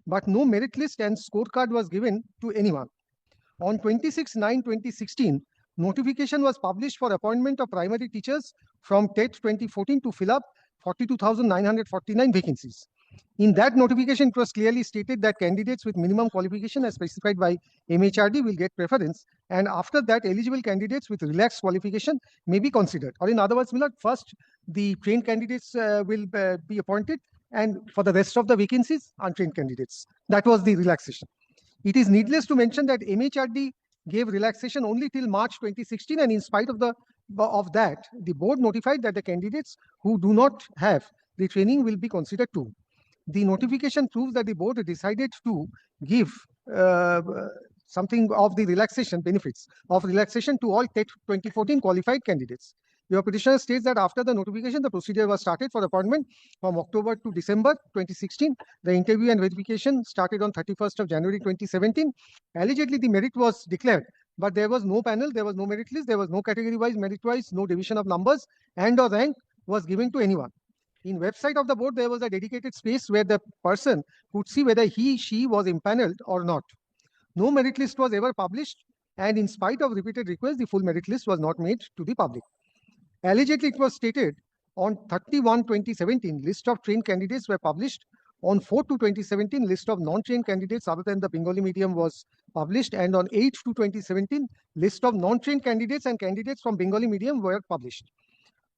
but no merit list and scorecard was given to anyone. On 26/9/2016, notification was published for appointment of primary teachers from TET 2014 to fill up 42,949 vacancies. In that notification, it was clearly stated that candidates with minimum qualification as specified by MHRD will get preference, and after that, eligible candidates with relaxed qualification may be considered. Or in other words, Milord, first the trained candidates will be appointed, and for the rest of the vacancies, untrained candidates. That was the relaxation. It is needless to mention that MHRD gave relaxation only till March 2016, and in spite of that, the board notified that the candidates who do not have the training will be considered too. The notification proves that the board decided to give something of the relaxation benefits of relaxation to all TET 2014 qualified candidates. Your petitioner states that after the notification, the procedure was started for appointment from October to December 2016. The interview and verification started on 31st of January 2017. Allegedly, the merit was declared, but there was no panel, there was no merit list, there was no category-wise, merit-wise, no division of numbers, and or rank was given to anyone. In website of the board, there was a dedicated space where the person could see whether she was impaneled or not. No merit list was ever published, and in spite of repeated requests, the full merit list was not made to the public. Allegedly, it was stated on 31/2017, list of trained candidates were published. On 4/2/2017, list of non-trained candidates other than the Bengali medium was published, and on 8/2/2017, list of non-trained candidates and candidates from Bengali medium were published.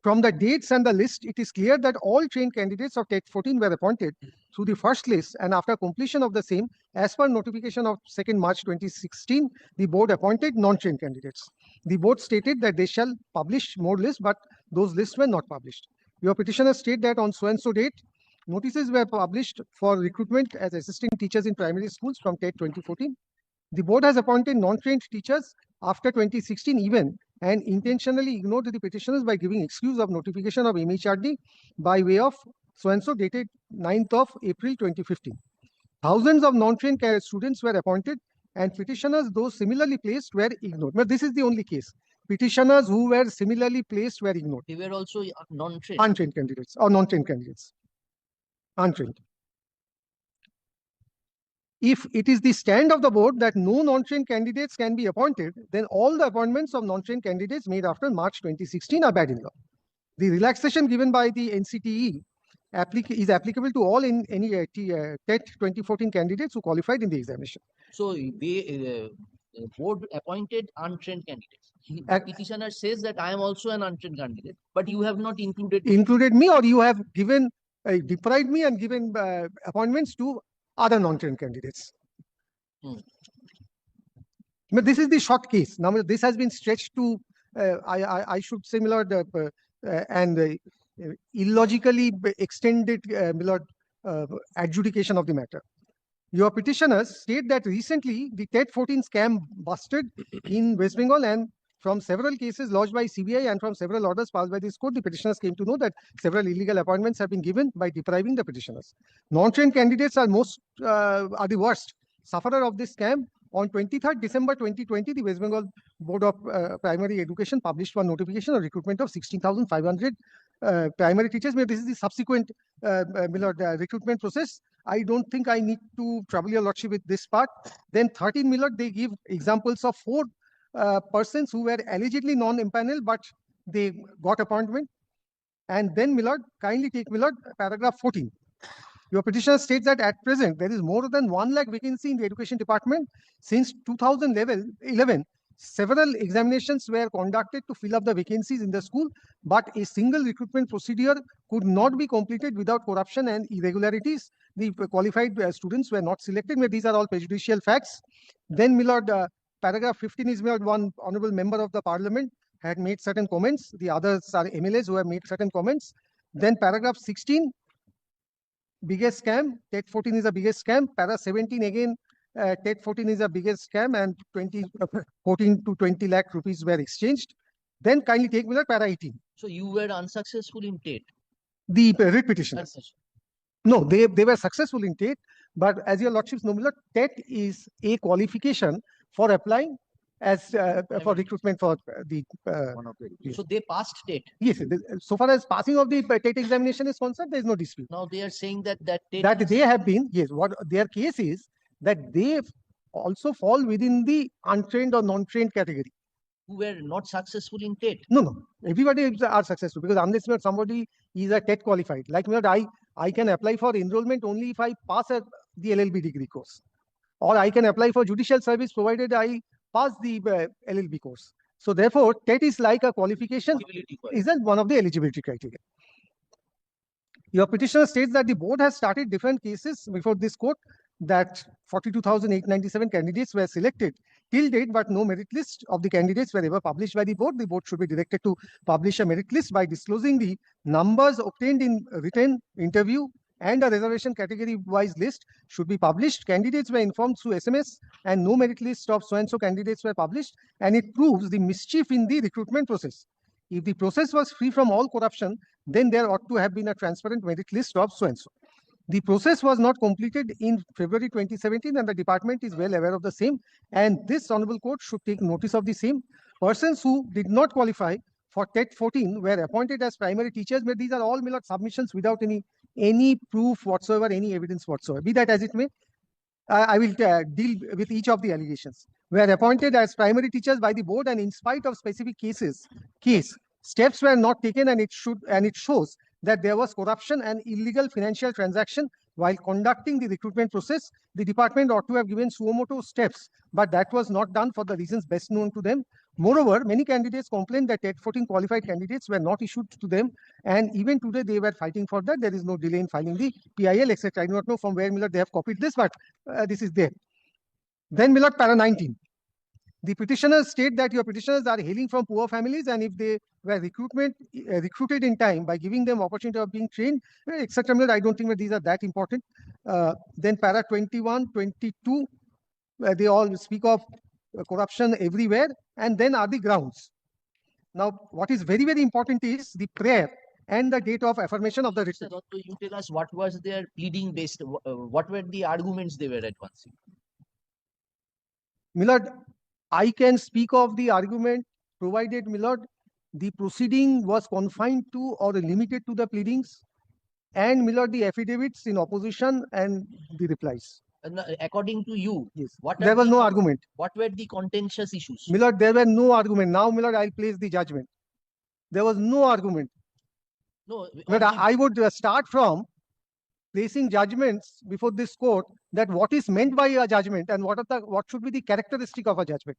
From the dates and the list, it is clear that all trained candidates of TET 14 were appointed through the first list, and after completion of the same, as per notification of 2nd March 2016, the board appointed non-trained candidates. The board stated that they shall publish more lists, but those lists were not published. Your petitioner state that on so-and-so date, notices were published for recruitment as assistant teachers in primary schools from TET 2014. The board has appointed non-trained teachers after 2016 even, and intentionally ignored the petitioners by giving excuse of notification of MHRD by way of so-and-so dated 9th of April 2015. Thousands of non-trained students were appointed, and petitioners, those similarly placed, were ignored. But this is the only case. Petitioners who were similarly placed were ignored. They were also non-trained. Untrained candidates or non-trained candidates. Untrained. If it is the stand of the board that no non-trained candidates can be appointed, then all the appointments of non-trained candidates made after March 2016 are bad in law. The relaxation given by the NCTE is applicable to all in any TET 2014 candidates who qualified in the examination. So the board appointed untrained candidates. Petitioner says that I am also an untrained candidate, but you have not included me, or you have given deprived me and given appointments to other non-trained candidates. But this is the short case. Now, this has been stretched to, I should say, Milord, and illogically extended, Milord, adjudication of the matter. Your petitioners state that recently the TET 14 scam busted in West Bengal, and from several cases lodged by CBI and from several orders passed by this court, the petitioners came to know that several illegal appointments have been given by depriving the petitioners. Non-trained candidates are the worst sufferer of this scam. On 23rd December 2020, the West Bengal Board of Primary Education published one notification of recruitment of 16,500 primary teachers. But this is the subsequent recruitment process. I don't think I need to trouble your lordship with this part. Then 13, Milord, they give examples of 4 persons who were allegedly non-impaneled, but they got appointment. And then, Milord, kindly take, Milord, paragraph 14. Your petitioner states that at present, there is more than 1 lakh vacancy in the education department. Since 2011, several examinations were conducted to fill up the vacancies in the school, but a single recruitment procedure could not be completed without corruption and irregularities. The qualified students were not selected. These are all prejudicial facts. Then, Milord, paragraph 15 is, Milord, one honorable member of the parliament had made certain comments. The others are MLAs who have made certain comments. Then paragraph 16, biggest scam, TET 14 is the biggest scam. Para 17 again, TET 14 is the biggest scam, and 14 to 20 lakh rupees were exchanged. Then kindly take, Milord, para 18. So you were unsuccessful in TET? The writ petitioners. No, they were successful in TET, but as your lordships know, Milord, TET is a qualification for applying as for Primary. recruitment for the So they passed TET. yes. So far as passing of the TET examination is concerned, there is no dispute. Now they are saying that TET That is- they have been, yes, what their case is that they also fall within the untrained or non-trained category. who were not successful in TET. No, everybody are successful, because unless somebody is a TET qualified, like I can apply for enrollment only if I pass the LLB degree course, or I can apply for judicial service provided I pass the LLB course. So therefore, TET is like a qualification, Eligibility for it. isn't one of the eligibility criteria. Your petitioner states that the board has started different cases before this court, that 42,897 candidates were selected till date, but no merit list of the candidates were ever published by the board. The board should be directed to publish a merit list by disclosing the numbers obtained in written interview, and a reservation category-wise list should be published. Candidates were informed through SMS, and no merit list of so-and-so candidates were published, and it proves the mischief in the recruitment process. If the process was free from all corruption, then there ought to have been a transparent merit list of so-and-so. The process was not completed in February 2017, and the department is well aware of the same, and this honorable court should take notice of the same. Persons who did not qualify for TET 14 were appointed as primary teachers, but these are all submissions without any proof whatsoever, any evidence whatsoever. Be that as it may, I will deal with each of the allegations. Were appointed as primary teachers by the board, and in spite of specific steps were not taken, and it shows that there was corruption and illegal financial transaction while conducting the recruitment process. The department ought to have given suo motu steps, but that was not done for the reasons best known to them. Moreover, many candidates complained that TET 14 qualified candidates were not issued to them, and even today they were fighting for that. There is no delay in filing the PIL, etc. I do not know from where, Milord, they have copied this, but this is there. Then, Milord, para 19. The petitioners state that your petitioners are hailing from poor families, and if they were recruited in time by giving them opportunity of being trained, etc. I don't think that these are that important. Then para 21, 22, they all speak of corruption everywhere, and then are the grounds. Now, what is very, very important is the prayer and the date of affirmation of the writ. Mr. Dotto, you tell us what was their pleading based, what were the arguments they were advancing? Milord, I can speak of the argument provided, Milord, the proceeding was confined to or limited to the pleadings, and, Milord, the affidavits in opposition and the replies. According to you, Yes. what There are was the no con- argument. What were the contentious issues? Milord, there were no argument. Now, Milord, I'll place the judgment. There was no argument. No, But on the- I would start from placing judgments before this court, that what is meant by a judgment and what should be the characteristic of a judgment.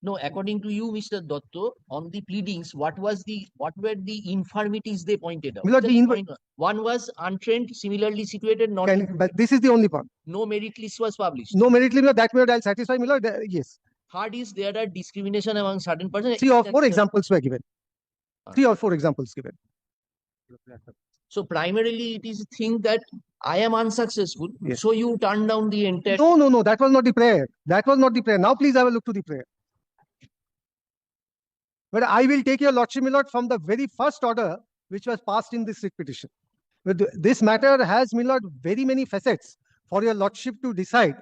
No, according to you, Mr. Dotto, on the pleadings, what were the infirmities they pointed out? Milord, Just point one was untrained, similarly situated, not But this is the only part. no merit list was published. No merit limit, that Milord, I'll satisfy, Milord. Yes. Third is there are discrimination among certain persons. 3 or 4 examples were given. 3 or 4 examples given. So primarily it is thing that I am unsuccessful. Yes. So you turn down the entire. No, that was not the prayer. That was not the prayer. Now please have a look to the prayer. But I will take your lordship, Milord, from the very first order which was passed in this writ petition. But this matter has, Milord, very many facets for your lordship to decide,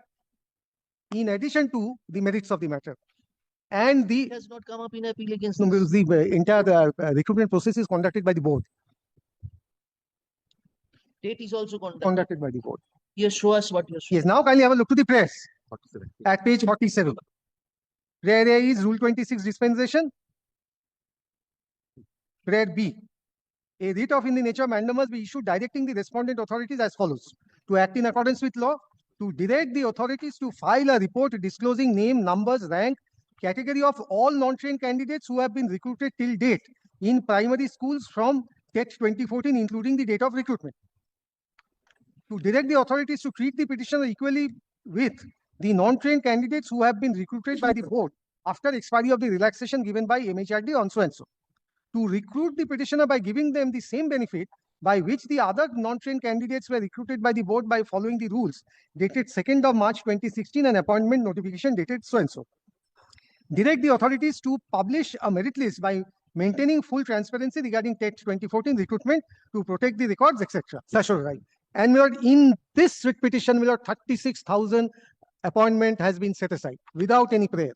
in addition to the merits of the matter. And It has not come up in appeal against. no, because the entire recruitment process is conducted by the board. State is also Conducted by the board. Yes, show us what you're showing. Yes, now kindly have a look to the prayers at page 47. Prayer A is Rule 26 dispensation. Prayer B. A writ of in the nature of mandamus be issued directing the respondent authorities as follows: to act in accordance with law, to direct the authorities to file a report disclosing name, numbers, rank, category of all non-trained candidates who have been recruited till date in primary schools from TET 2014, including the date of recruitment. To direct the authorities to treat the petitioner equally with the non-trained candidates who have been recruited by the board after expiry of the relaxation given by MHRD on so and so. To recruit the petitioner by giving them the same benefit by which the other non-trained candidates were recruited by the board by following the rules dated 2nd of March 2016 and appointment notification dated so and so. Direct the authorities to publish a merit list by maintaining full transparency regarding TET 2014 recruitment to protect the records, etc. Sasha, right. And Milord, in this writ petition, Milord, 36,000 appointment has been set aside without any prayer.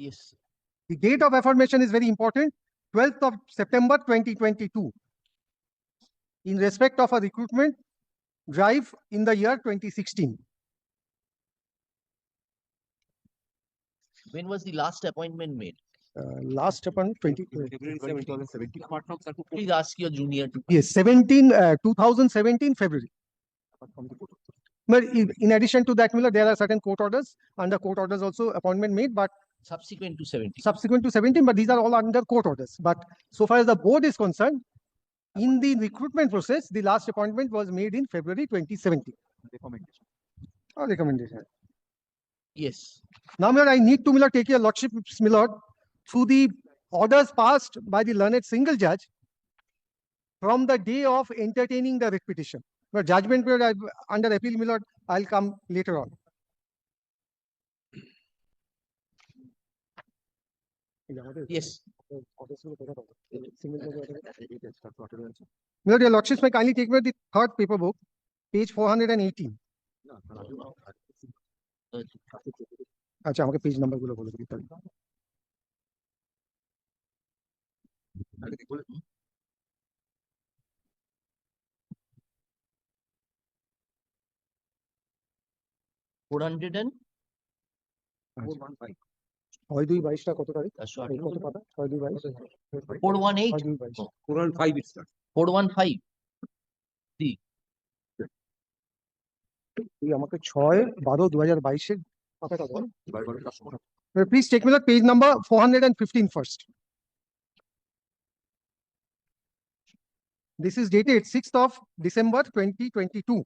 Yes. The date of affirmation is very important, 12th of September 2022, in respect of a recruitment drive in the year 2016. When was the last appointment made? Last upon 20. Please ask your junior to. Yes, 2017 February. But in addition to that, Miller, there are certain court orders. Under court orders also appointment made, but Subsequent to 17. subsequent to 17, but these are all under court orders. But so far as the board is concerned, in the recruitment process, the last appointment was made in February 2017. Recommendation. Or recommendation. Yes. Now, Miller, I need to, Miller, take your lordship, Miller, through the orders passed by the learned single judge from the day of entertaining the writ petition. But judgment period under appeal, Miller, I'll come later on. Yes. Miller, your lordships may kindly take me the third paper book, page 418. আচ্ছা আমাকে page নাম্বারগুলো বলে দিতে হবে। ছয় দুই বাইশটা কত তারিখ? কত পাতা? 6-2-22 418. 6-2-22 415 it starts. 415. তুই আমাকে 6-12-2022 পাতাটা বল। বারবার কাজ করো। Please take me the page number 415 first. This is dated 6th of December 2022.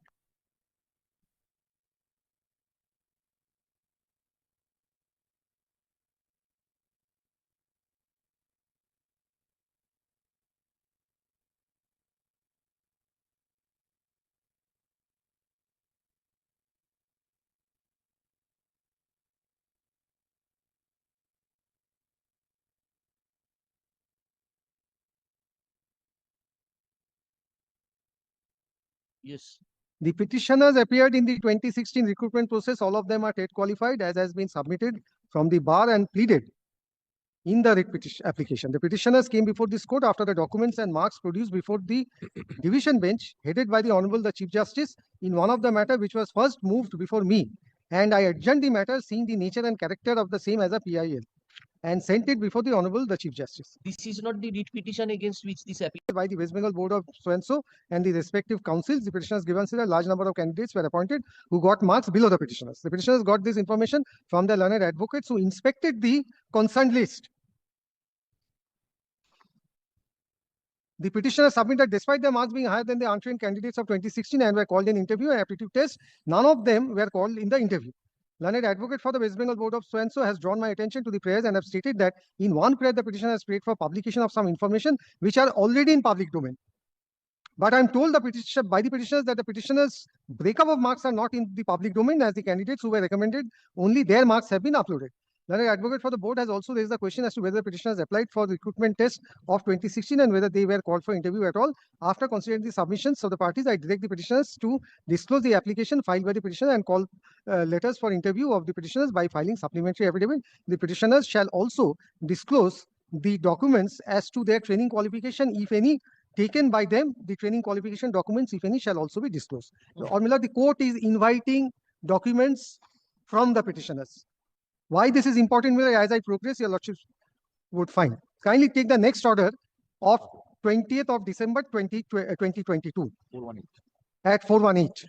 Yes. The petitioners appeared in the 2016 recruitment process. All of them are TET qualified, as has been submitted from the bar and pleaded in the writ petition application. The petitioners came before this court after the documents and marks produced before the division bench, headed by the Honorable the Chief Justice, in one of the matter which was first moved before me. And I adjourned the matter, seeing the nature and character of the same as a PIL, and sent it before the Honorable the Chief Justice. This is not the writ petition against which this appeal. By the West Bengal Board of so-and-so and the respective councils, the petitioners given a large number of candidates were appointed who got marks below the petitioners. The petitioners got this information from the learned advocates who inspected the concerned list. The petitioners submitted, despite their marks being higher than the untrained candidates of 2016 and were called in interview and aptitude test, none of them were called in the interview. Learned advocate for the West Bengal Board of so-and-so has drawn my attention to the prayers and have stated that in one prayer, the petitioner has prayed for publication of some information which are already in public domain. But I'm told by the petitioners that the petitioners' breakup of marks are not in the public domain, as the candidates who were recommended, only their marks have been uploaded. Learned advocate for the board has also raised the question as to whether the petitioners applied for the recruitment test of 2016 and whether they were called for interview at all. After considering the submissions of the parties, I direct the petitioners to disclose the application filed by the petitioner and call letters for interview of the petitioners by filing supplementary affidavit. The petitioners shall also disclose the documents as to their training qualification, if any, taken by them. The training qualification documents, if any, shall also be disclosed. Or Miller, the court is inviting documents from the petitioners. Why this is important, Miller, as I progress, your lordship would find. Kindly take the next order of 20th of December 2022 418. at 418.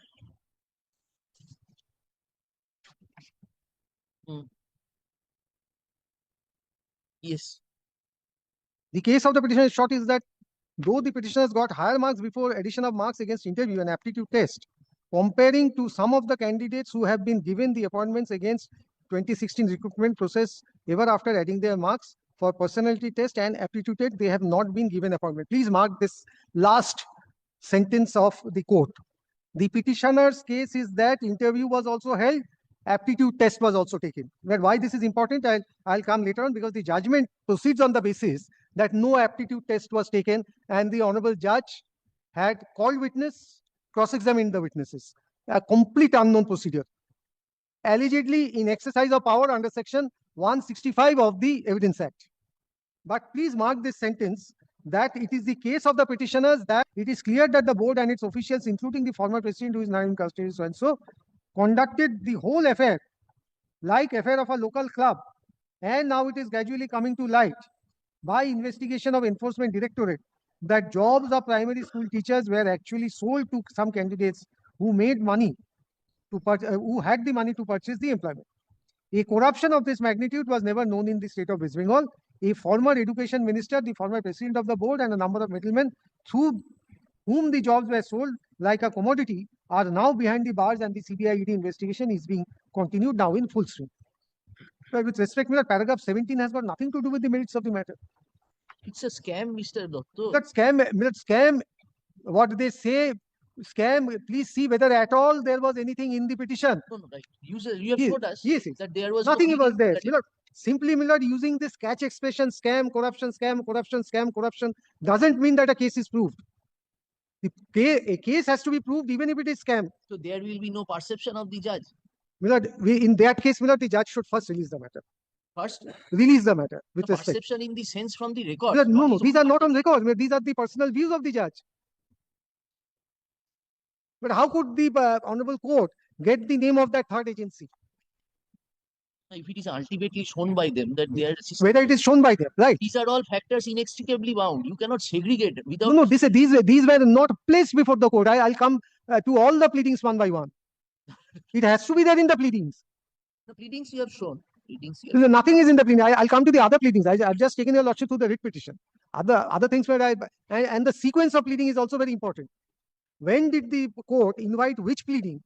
Yes. The case of the petitioner in short is that though the petitioners got higher marks before addition of marks against interview and aptitude test, comparing to some of the candidates who have been given the appointments against 2016 recruitment process, ever after adding their marks for personality test and aptitude test, they have not been given appointment. Please mark this last sentence of the court. The petitioner's case is that interview was also held aptitude test was also taken. But why this is important, I'll come later on, because the judgment proceeds on the basis that no aptitude test was taken and the honorable judge had called witness, cross-examined the witnesses. A complete unknown procedure. Allegedly in exercise of power under section 165 of the Evidence Act. But please mark this sentence, that it is the case of the petitioners that it is clear that the board and its officials, including the former president who is now in custody, so and so, conducted the whole affair like affair of a local club, and now it is gradually coming to light by investigation of Enforcement Directorate that jobs of primary school teachers were actually sold to some candidates who made money to who had the money to purchase the employment. A corruption of this magnitude was never known in the state of West Bengal. A former education minister, the former president of the board, and a number of middlemen through whom the jobs were sold like a commodity are now behind the bars, and the CBI ED investigation is being continued now in full swing. But with respect, paragraph 17 has got nothing to do with the merits of the matter. It's a scam, Mr. Dotto. That scam, what they say, scam, please see whether at all there was anything in the petition. No, no, right. You have Yes, told us yes. that there was Nothing no was there. pleading. Simply using this catch expression, scam, corruption, doesn't mean that a case is proved. A case has to be proved even if it is scam. So there will be no perception of the judge. In that case, the judge should first release the matter. First, Release the matter with the respect. perception in the sense from the record. No, these are not on record. These are the personal views of the judge. But how could the honorable court get the name of that third agency? If it is ultimately shown by them that they are Whether it is shown by them, right? these are all factors inextricably bound. You cannot segregate without. No, these were not placed before the court. I'll come to all the pleadings one by one. It has to be there in the pleadings. The pleadings you have shown. Nothing is in the pleading. I'll come to the other pleadings. I've just taken your lordship through the writ petition. Other things where and the sequence of pleading is also very important. When did the court invite which pleading?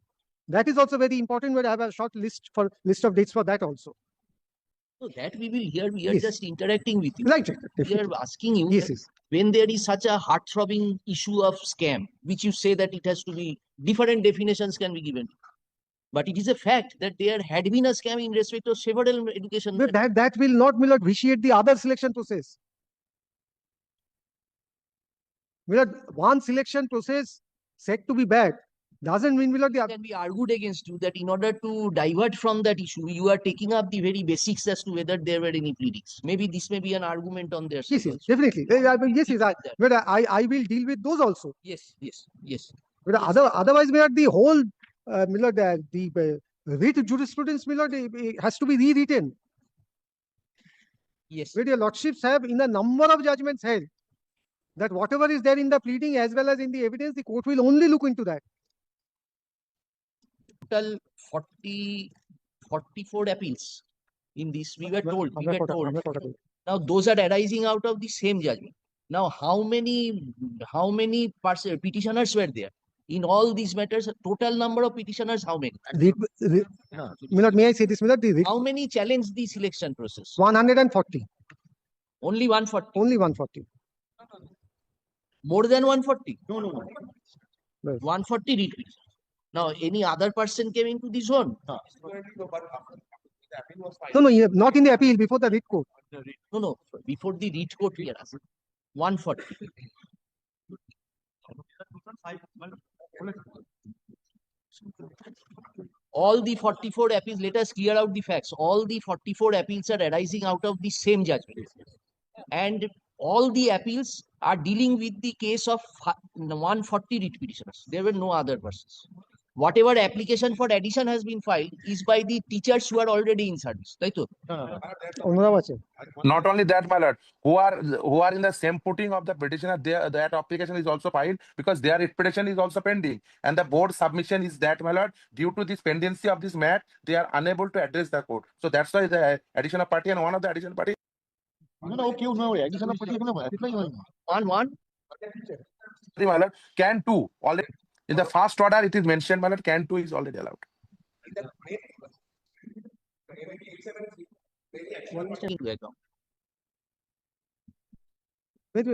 That is also very important. Where I have a short list of dates for that also. So that we will hear. We are Yes. just interacting with you. Right. We are asking you Yes, that yes. when there is such a heart-throbbing issue of scam, which you say that it has to be different definitions can be given. But it is a fact that there had been a scam in respect of several education. But that will not vitiate the other selection process. One selection process said to be bad doesn't mean the other. Can be argued against you that in order to divert from that issue, you are taking up the very basics as to whether there were any pleadings. Maybe this may be an argument on their side. Yes, also. definitely. But I will deal with those also. Yes. But otherwise, the whole the writ jurisprudence it has to be rewritten. Yes. Where your lordships have in a number of judgments held that whatever is there in the pleading as well as in the evidence, the court will only look into that. Total 44 appeals in this. We were told. Now those are arising out of the same judgment. Now how many petitioners were there in all these matters? Total number of petitioners, how many? May I say this? How many challenged the selection process? 140. Only 140. Only 140. More than 140. No. Yes. 140 retweets. Now, any other person came into the zone? No, not in the appeal, before the writ court. No, before the writ court here. 140. All the 44 appeals, let us clear out the facts. All the 44 appeals are arising out of the same judgment. And all the appeals are dealing with the case of 140 writ petitioners. There were no other persons. Whatever application for addition has been filed is by the teachers who are already in service. Right? Not only that, my lord, who are in the same footing of the petitioner, that application is also filed because their petition is also pending, and the board submission is that, my lord, due to this pendency of this matter, they are unable to address the court. So that's why the additional party and one of the additional party. One. My lord, can two already in the first order it is mentioned, my lord, can two is already allowed. Into account. Wait.